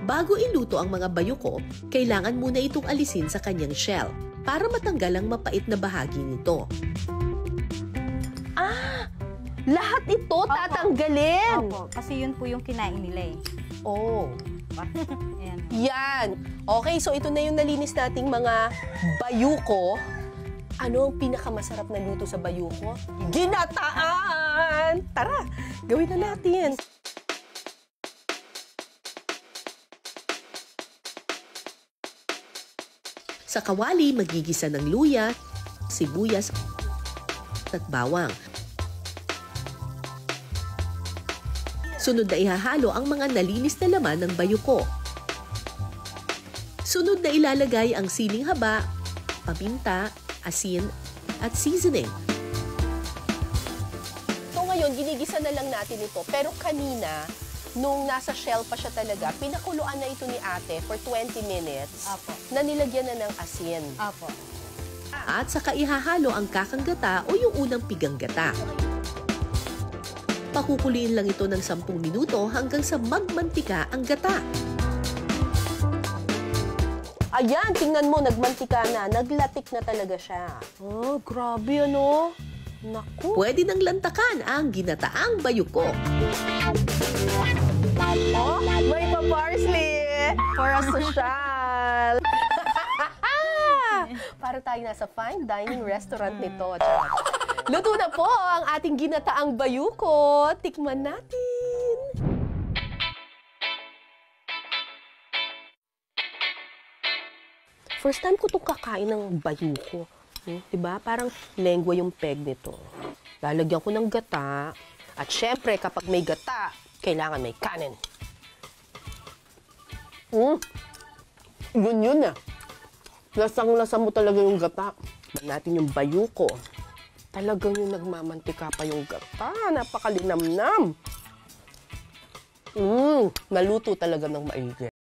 Bago iluto ang mga bayuko, kailangan muna itong alisin sa kanyang shell para matanggal ang mapait na bahagi nito. Lahat ito tatanggalin? Opo, kasi yun po yung kinain nila eh. Oh. Ayan. Yan. Okay, so ito na yung nalinis nating mga bayuko. Ano ang pinakamasarap na luto sa bayuko? Ginataan! Tara, gawin na natin. Sa kawali, magigisa ng luya, sibuyas at bawang. Sunod na ihahalo ang mga nalinis na laman ng bayuko. Sunod na ilalagay ang siling haba, paminta, asin, at seasoning. So ngayon, ginigisa na lang natin ito. Pero kanina, nung nasa shell pa siya talaga, pinakuluan na ito ni ate for 20 minutes Apo. na nilagyan na ng asin. Opo. At saka ihahalo ang kakang gata o yung unang pigang gata. Pakukuliin lang ito ng 10 minuto hanggang sa magmantika ang gata. Ayan, tingnan mo, nagmantika na. Naglatik na talaga siya. Oh, grabe ano. Naku. Pwede nang lantakan ang ginataang bayuko. Oh, may pa-parsley for a social. Para tayo nasa fine dining restaurant nito. Luto na po ang ating ginataang bayuko. Tikman natin. First time ko itong kakain ng bayuko. Diba? Parang lengwa yung peg nito. Lalagyan ko ng gata. At syempre, kapag may gata, kailangan may kanin. Yun ah. Lasang-lasa mo talaga yung gata. Natin yung bayuko. Talagang yung nagmamantika pa yung gata. Napakalinamnam. Naluto talaga ng maigi.